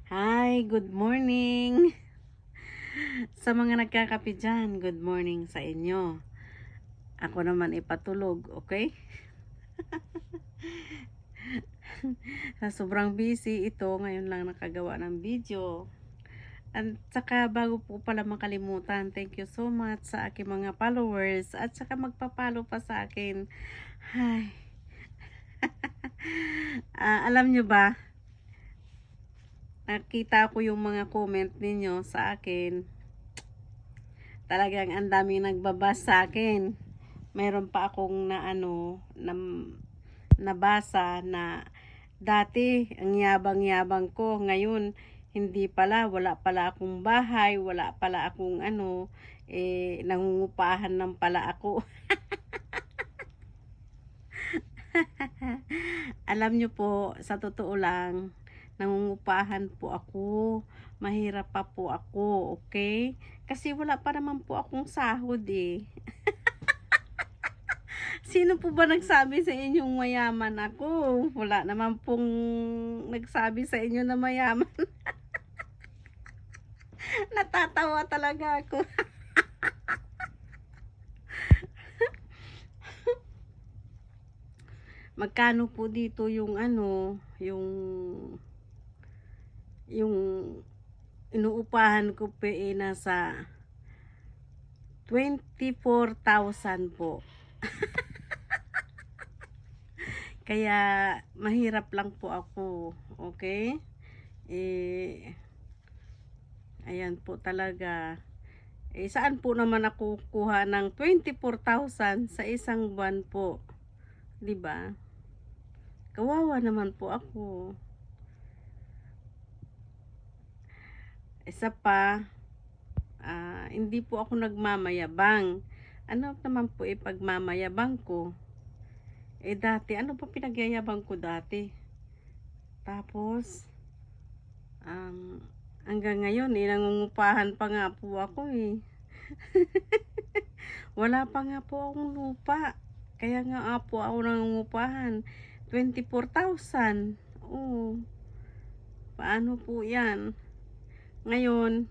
Hi, good morning! Sa mga nagkakape dyan, good morning sa inyo. Ako naman ipatulog, okay? Sa sobrang busy ito, ngayon lang nakagawa ng video. At saka bago po pala makalimutan, thank you so much sa aking mga followers at saka magpa-follow pa sa akin. Hi. Alam nyo ba, nakita ko yung mga comment ninyo sa akin. Talagang ang daming nagbabasa sa akin. Mayroon pa akong nabasa na dati ang yabang-yabang ko, ngayon hindi pala, wala pala akong bahay, wala pala akong nangungupahan ng pala ako. Alam nyo po, sa totoo lang, nangungupahan po ako, mahirap pa po ako, okay? Kasi wala pa naman po akong sahod eh. Sino po ba nagsabi sa inyong mayaman ako? Wala naman pong nagsabi sa inyo na mayaman. Natatawa talaga ako. Magkano po dito yung yung inuupahan ko po nasa 24,000 po. Kaya mahirap lang po ako, okay? Ayan po talaga. Saan po naman ako kuha ng 24,000 sa isang buwan po? 'Di ba? Kawawa naman po ako. Isa pa, hindi po ako nagmamayabang. Ano naman po pagmamayabang ko? Dati, ano pa pinagyayabang ko dati? Tapos, hanggang ngayon, nangungupahan pa nga po ako eh. Wala pa nga po akong lupa. Kaya nga po ako nangungupahan. 24,000. Oo. Paano po yan? Ngayon,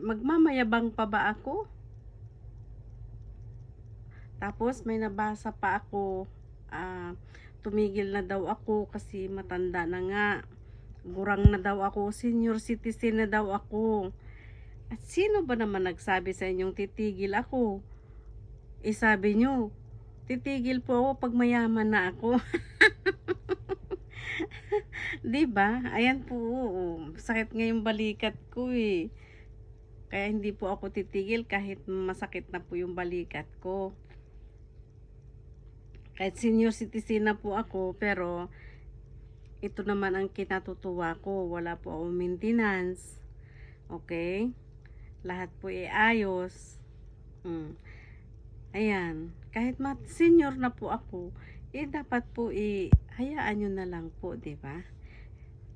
magmamayabang pa ba ako? Tapos may nabasa pa ako, tumigil na daw ako kasi matanda na nga. Gurang na daw ako, senior citizen na daw ako. At sino ba naman nagsabi sa inyong titigil ako? Sabi nyo, titigil po ako pag mayaman na ako. 'Di ba? Ayan po, sakit ngayong balikat ko eh. Kaya hindi po ako titigil kahit masakit na po yung balikat ko. Kahit senior citizen na po ako, pero ito naman ang kinatutuwa ko. Wala po akong maintenance. Okay? Lahat po ayos. Ayan. Kahit senior na po ako, dapat po hayaan nyo na lang po, 'di ba?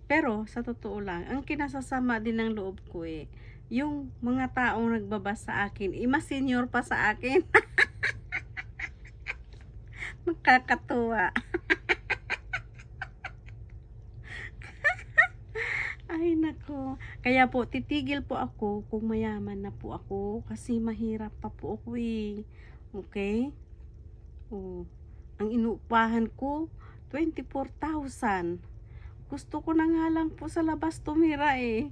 Pero sa totoo lang, ang kinasasama din ng loob ko yung mga taong nagbabasa sa akin, mas senior pa sa akin. Nakakatuwa. Ay nako. Kaya po titigil po ako kung mayaman na po ako kasi mahirap pa po ako eh. Okay? Ang inuupahan ko 24,000. Gusto ko na nga lang po sa labas tumira eh.